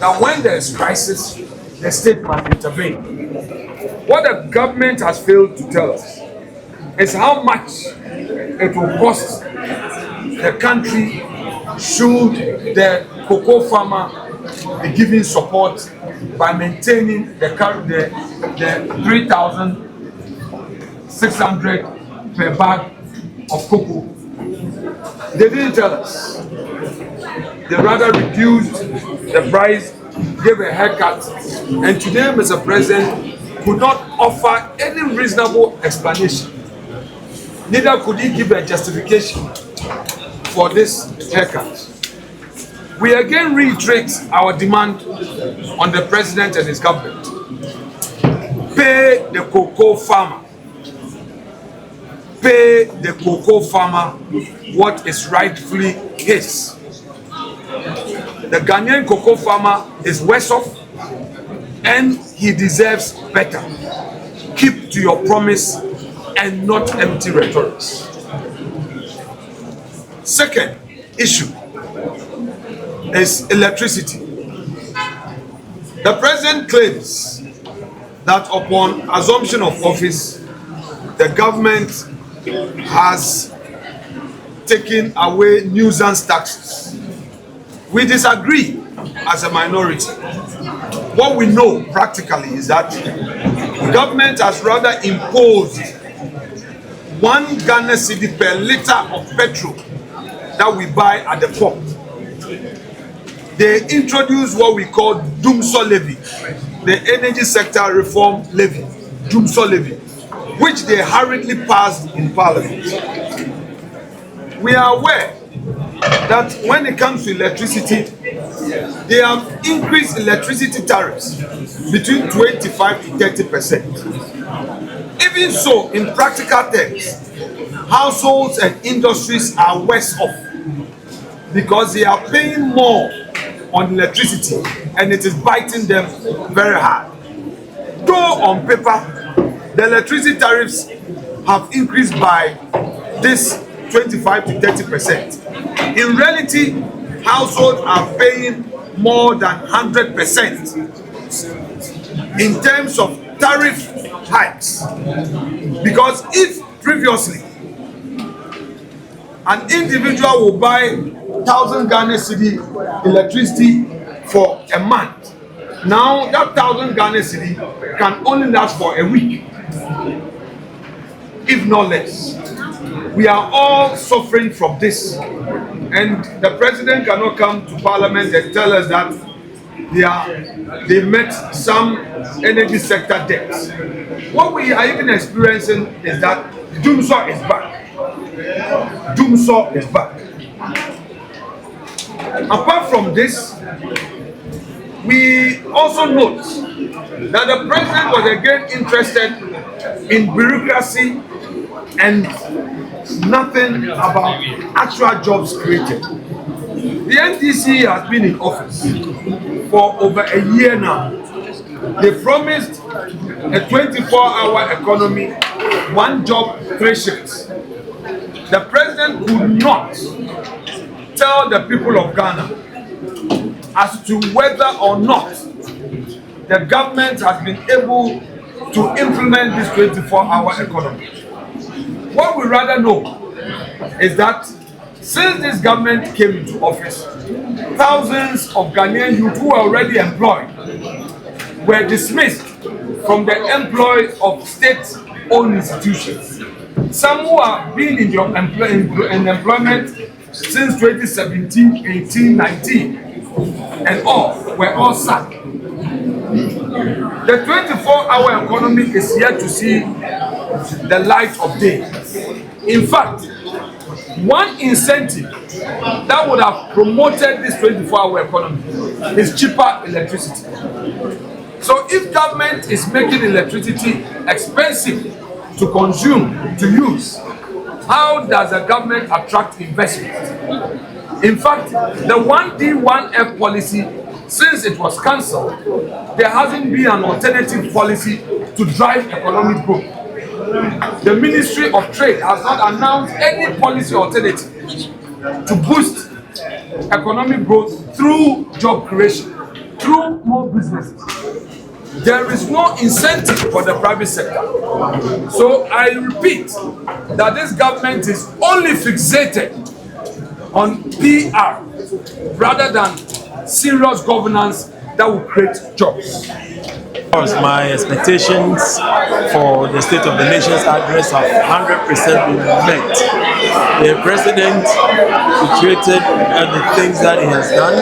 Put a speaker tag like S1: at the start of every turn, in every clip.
S1: that when there is crisis, the state must intervene. What the government has failed to tell us is how much it will cost the country should the cocoa farmer be given support by maintaining the 3,600 per bag of cocoa. They didn't tell us. They rather reduced the price, gave a haircut, and today, Mr. President could not offer any reasonable explanation. Neither could he give a justification for this haircut. We again reiterate our demand on the President and his government. Pay the cocoa farmer. Pay the cocoa farmer what is rightfully his. The Ghanaian cocoa farmer is worse off and he deserves better. Keep to your promise and not empty rhetoric. Second issue is electricity. The President claims that upon assumption of office, the government has taken away nuisance taxes. We disagree as a minority. What we know practically is that the government has rather imposed 1 Ghana cedi per liter of petrol that we buy at the pump. They introduced what we call Dumso levy, the energy sector reform levy, Dumso levy, which they hurriedly passed in Parliament. We are aware that when it comes to electricity, they have increased electricity tariffs between 25 to 30%. Even so, in practical terms, households and industries are worse off because they are paying more on electricity and it is biting them very hard. Though on paper, the electricity tariffs have increased by this 25 to 30%. In reality, households are paying more than 100% in terms of tariff hikes. Because if previously an individual will buy 1,000 Ghana cedi electricity for a month, now that 1,000 Ghana cedi can only last for a week, if not less. We are all suffering from this, and the President cannot come to Parliament and tell us that they met some energy sector debts. What we are even experiencing is that Dumso is back. Dumso is back. Apart from this, we also note that the President was again interested in bureaucracy and nothing about actual jobs created. The NDC has been in office for over a year now. They promised a 24-hour economy, 1 job, 3 shifts. The President could not tell the people of Ghana as to whether or not the government has been able to implement this 24-hour economy. What we rather know is that since this government came into office, thousands of Ghanaian youth who were already employed were dismissed from the employ of state-owned institutions. Some who have been in employment since 2017, 18, 19, and all were all sacked. The 24-hour economy is yet to see the light of day. In fact, one incentive that would have promoted this 24-hour economy is cheaper electricity. So if government is making electricity expensive to consume, to use, how does the government attract investment? In fact, the 1D, 1F policy, since it was cancelled, there hasn't been an alternative policy to drive economic growth. The Ministry of Trade has not announced any policy alternative to boost economic growth through job creation, through more businesses. There is no incentive for the private sector. So I repeat that this government is only fixated on PR rather than serious governance that will create jobs.
S2: My expectations for the State of the Nation's address have 100% been met. The president reiterated the things that he has done,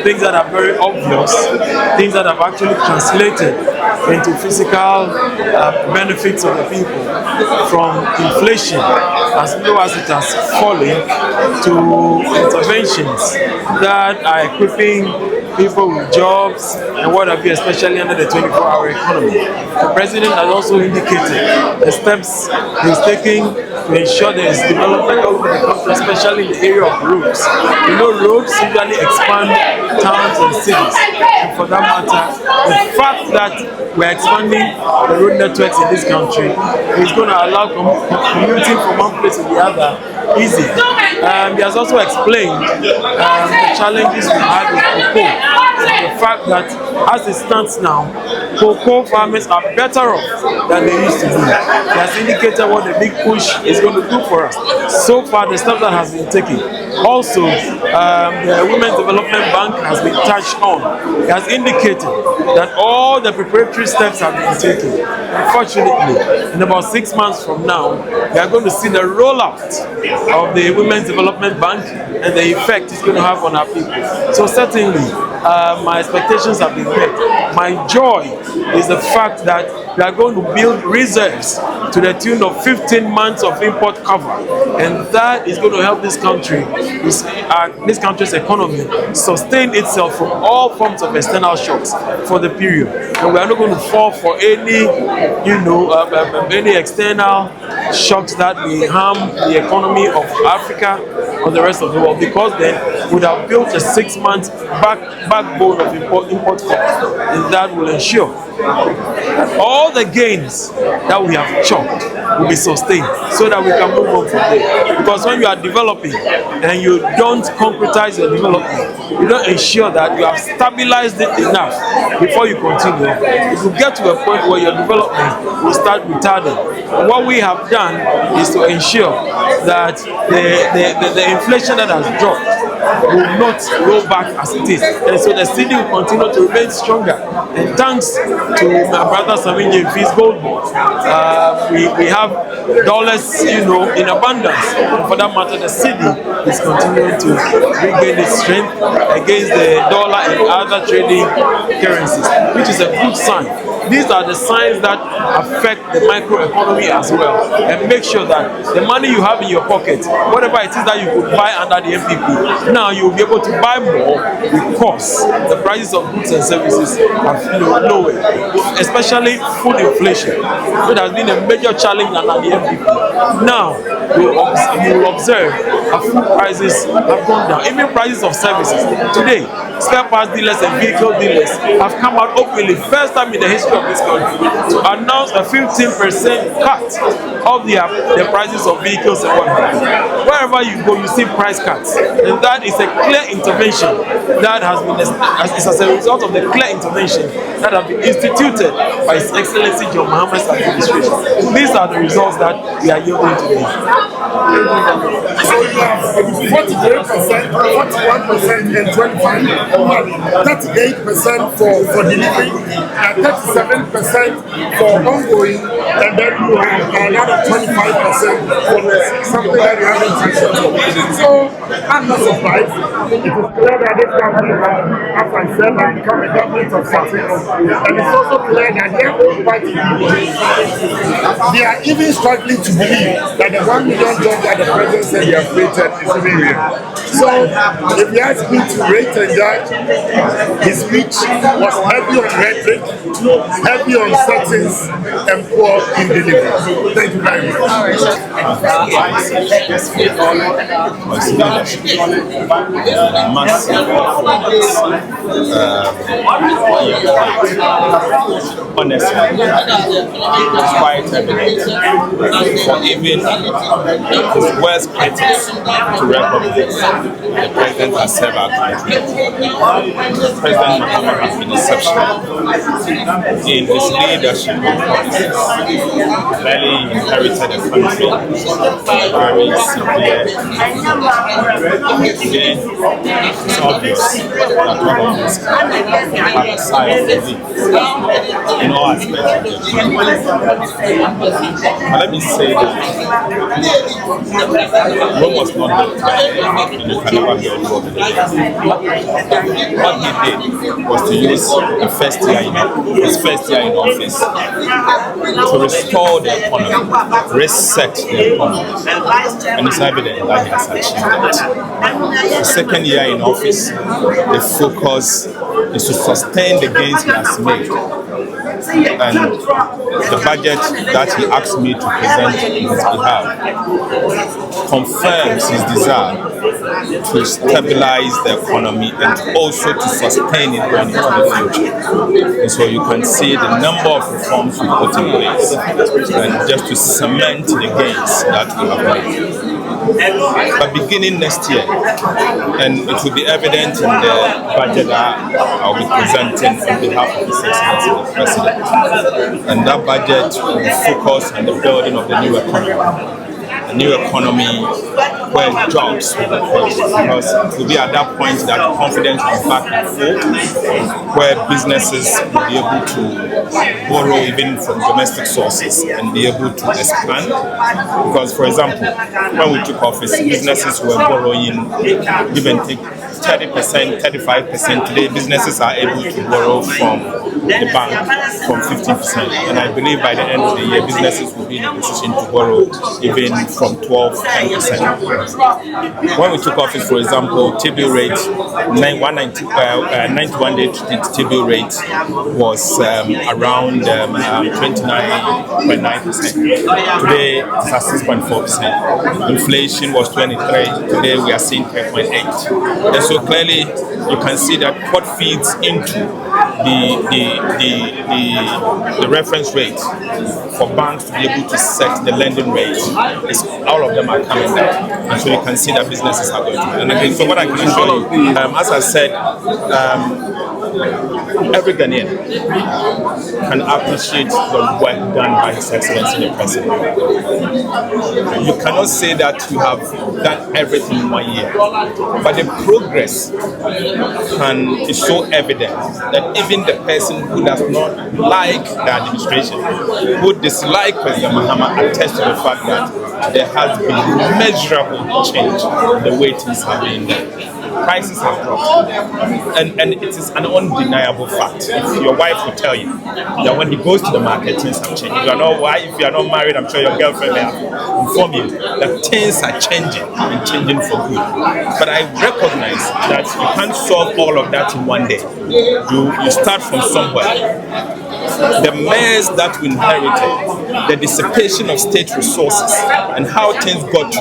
S2: things that are very obvious, things that have actually translated into physical benefits of the people, from inflation as low as it has fallen to interventions that are equipping people with jobs and what have you, especially under the 24-hour economy. The president has also indicated the steps he's taking to ensure there is development all over the country, especially in the area of roads. You know, roads usually expand towns and cities, and for that matter, the fact that we're expanding the road networks in this country is going to allow commuting from one place to the other easy. He has also explained the challenges we had with cocoa. The fact that as it stands now, cocoa farmers are better off than they used to be. He has indicated what the big push is going to do for us. So far, the step that has been taken. Also, the Women's Development Bank has been touched on. He has indicated that all the preparatory steps have been taken. Unfortunately, in about 6 months from now, we are going to see the rollout of the Women's Development Bank and the effect it's going to have on our people. So certainly, my expectations have been met. My joy is the fact that we are going to build reserves to the tune of 15 months of import cover, and that is going to help this country, this country's economy, sustain itself from all forms of external shocks for the period. And we are not going to fall for any, any external shocks that may harm the economy of Africa or the rest of the world, because then we would have built a 6 month backbone of import cover, and that will ensure that all the gains that we have chopped will be sustained, so that we can move on from there. Because when you are developing and you don't concretize your development, you don't ensure that you have stabilized it enough before you continue, it will get to a point where your development will start retarding. And what we have done is to ensure that the inflation that has dropped will not roll back as it is, and so the city will continue to remain stronger. And thanks to my brother Saminje Fees Gold Board, we have dollars, in abundance. And for that matter, the city is continuing to regain its strength against the dollar and other trading currencies, which is a good sign. These are the signs that affect the microeconomy as well, and make sure that the money you have in your pocket, whatever it is that you could buy under the MPP, now you'll be able to buy more because the prices of goods and services have lowered, especially food inflation, which has been a major challenge under the MPP. Now you will observe that food prices have gone down, even prices of services. Today, spare parts dealers and vehicle dealers have come out openly, first time in the history of this country, to announce a 15% cut of the prices of vehicles and what have you. Wherever you go, you see price cuts, and that is a clear intervention that has been as a result of the clear intervention that have been instituted by His Excellency John Mahama'S administration. These are the results that we are yielding today.
S3: So you have 48%, 41% and 25%, 38% for delivery, and 37% for ongoing, and then you have another 25% for something that you haven't touched. So I'm not surprised. It is clear that this government, as I said, has become a government of success, and it's also clear that their own party, they are even struggling to believe that the 1 million jobs that the president said he has created is even real. So if you ask me to rate and judge, his speech was heavy on rhetoric, heavy on settings, and poor in delivery. Thank you very much.
S4: honestly, it's quite evident for even his worst critics to recognize the president has served our country. President Mahama has been exceptional in his leadership and policies. Clearly inherited a country very severe. Today, it's obvious that all of us have a sigh of relief in all aspects of the economy. But let me say that Rome was not built and you can never build Rome again. What he did was to use his first year in office to restore the economy, reset the economy, and it's evident that he has achieved that. The second year in office, the focus is to sustain the gains he has made. And the budget that he asked me to present on his behalf confirms his desire to stabilize the economy and also to sustain it going into the future. And so you can see the number of reforms we put in place and just to cement the gains that we have made. But beginning next year, and it will be evident in the budget that I'll be presenting on behalf of His Excellency the President, and that budget will focus on the building of the new economy. A new economy where jobs will be created, because it will be at that point that confidence will be back and forth, where businesses will be able to borrow even from domestic sources and be able to expand. Because, for example, when we took office, businesses were borrowing, give and take 30%, 35%. Today, businesses are able to borrow from the bank from 50%. And I believe by the end of the year, businesses will be in a position to borrow even from 12%, 10%. When we took office, for example, T-bill rate, 91-day T-bill rate was around 29.9%. Today, it's at 6.4%. Inflation was 23%. Today, we are seeing 10.8%. And so clearly, you can see that what feeds into the reference rate for banks to be able to set the lending rate is all of them are coming down, and so you can see that businesses are going to. And again, so what I can assure you, as I said, every Ghanaian can appreciate the work done by His Excellency the President. You cannot say that you have done everything in 1 year, but the progress is so evident that even the person who does not like the administration, who dislike President Mahama, attests to the fact that there has been measurable change in the way things have been done. Prices have dropped, and it is an undeniable fact. If your wife will tell you that when he goes to the market, things have changed. If you are not married, I'm sure your girlfriend will inform you that things are changing and changing for good. But I recognize that you can't solve all of that in 1 day. You start from somewhere. The mess that we inherited, the dissipation of state resources, and how things got to,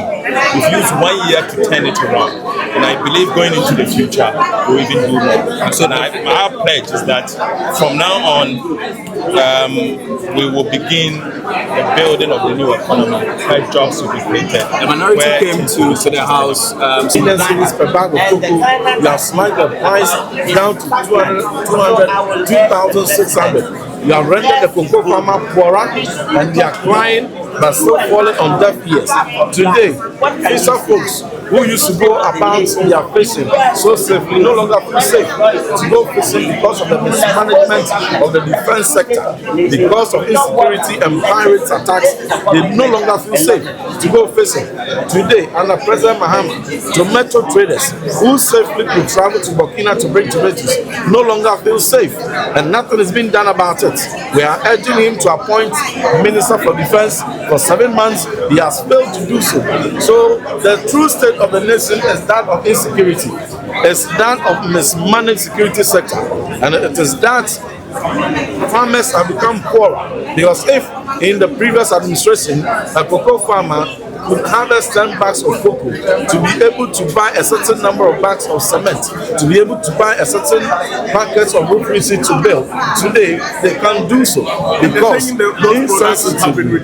S4: we've used 1 year to turn it around. And I believe going into the future, we'll even do more. And so our pledge is that from now on, we will begin the building of the new economy, where jobs will be created.
S2: The minority came to the house.
S3: Cities per bag of cocoa, you have smashed the price down to 2,600. You have rendered the cocoa farmer poorer, and they are crying but still falling on deaf ears. Today, fisher folks who used to go about their fishing so safely no longer feel safe to go fishing because of the mismanagement of the defense sector, because of insecurity and pirate attacks. They no longer feel safe to go fishing. Today, under President Mahama, tomato traders who safely could travel to Burkina to bring tomatoes no longer feel safe, and nothing is being done about it. We are urging him to appoint Minister for Defense. For 7 months, he has failed to do so. So the true state of the nation is that of insecurity. It's that of mismanaged security sector, and it is that farmers have become poorer. Because if in the previous administration a cocoa farmer
S5: could harvest 10 bags of cocoa to be able to buy a certain number of bags of cement, to be able to buy a certain packets of roofing sheet to build. Today, they can't do so because insensitively.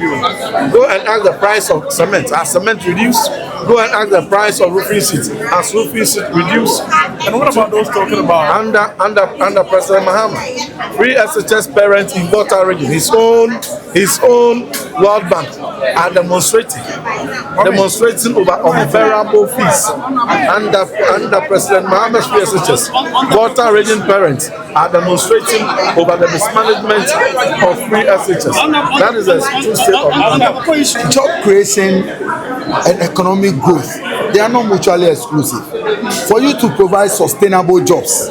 S5: Go and ask the price of cement. Has cement reduced? Go and ask the price of roofing sheet. Has roofing sheet reduced?
S4: And what about those talking about
S5: Under President Mahama, free SHS parents in Volta region, his own World Bank are demonstrating over unbearable fees. Under President Mahama's free SHS, Volta region parents are demonstrating over the mismanagement of free SHS. That is a true state of
S6: job creation and economic growth. They are not mutually exclusive. For you to provide sustainable jobs,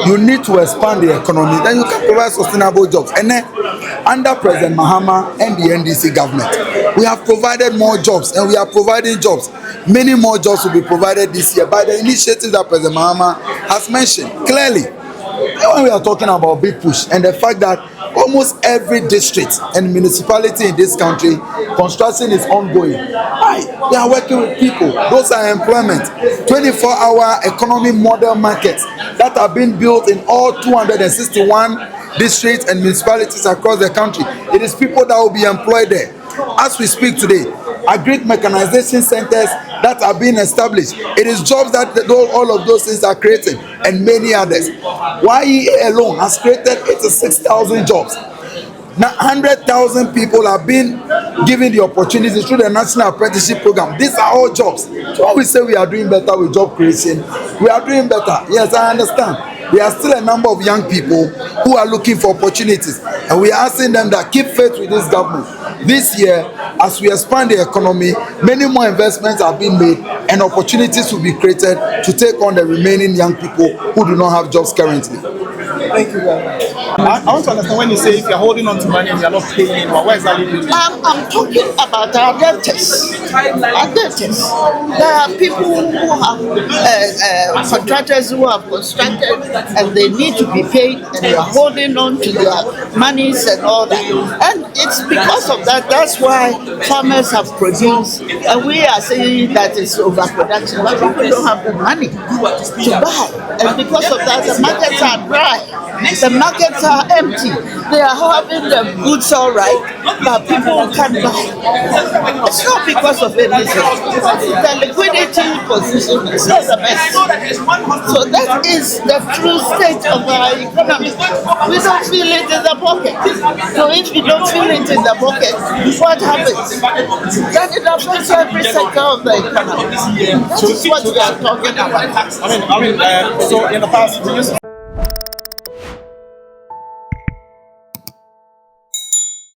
S6: you need to expand the economy. Then you can provide sustainable jobs. And then, under President Mahama and the NDC government, we have provided more jobs, and we are providing jobs. Many more jobs will be provided this year by the initiative that President Mahama has mentioned clearly. When we are talking about big push and the fact that almost every district and municipality in this country, construction is ongoing. Why? They are working with people. Those are employment. 24-hour economy model markets that are being built in all 261 districts and municipalities across the country. It is people that will be employed there. As we speak today, agri mechanization centers that are being established. It is jobs that all of those things are creating, and many others. YEA alone has created 86,000 jobs. Now 100,000 people have been given the opportunities through the National Apprenticeship Program. These are all jobs. So when we say we are doing better with job creation, we are doing better. Yes, I understand. There are still a number of young people who are looking for opportunities, and we are asking them that keep faith with this government. This year, as we expand the economy, many more investments are being made and opportunities will be created to take on the remaining young people who do not have jobs currently.
S4: Thank you very much. I want to understand when you say if you're holding on to money and you're not paying, well, where is that leading?
S7: I'm talking about our debtors. Our debtors. There are people who have contractors who have constructed and they need to be paid, and they are holding on to their monies and all that. And it's because of that. That's why farmers have produced, and we are saying that it's overproduction. But people don't have the money to buy, and because of that, the markets are dry. The markets are empty. They are having the goods all right, but people can't buy. It's not because of anything. The liquidity position is not the best. So that is the true state of our economy. We don't feel it in the pocket. So if you don't feel it in the pocket, what happens? Then it affects every sector of the economy. That is what we are talking about.
S4: So in the past, we used to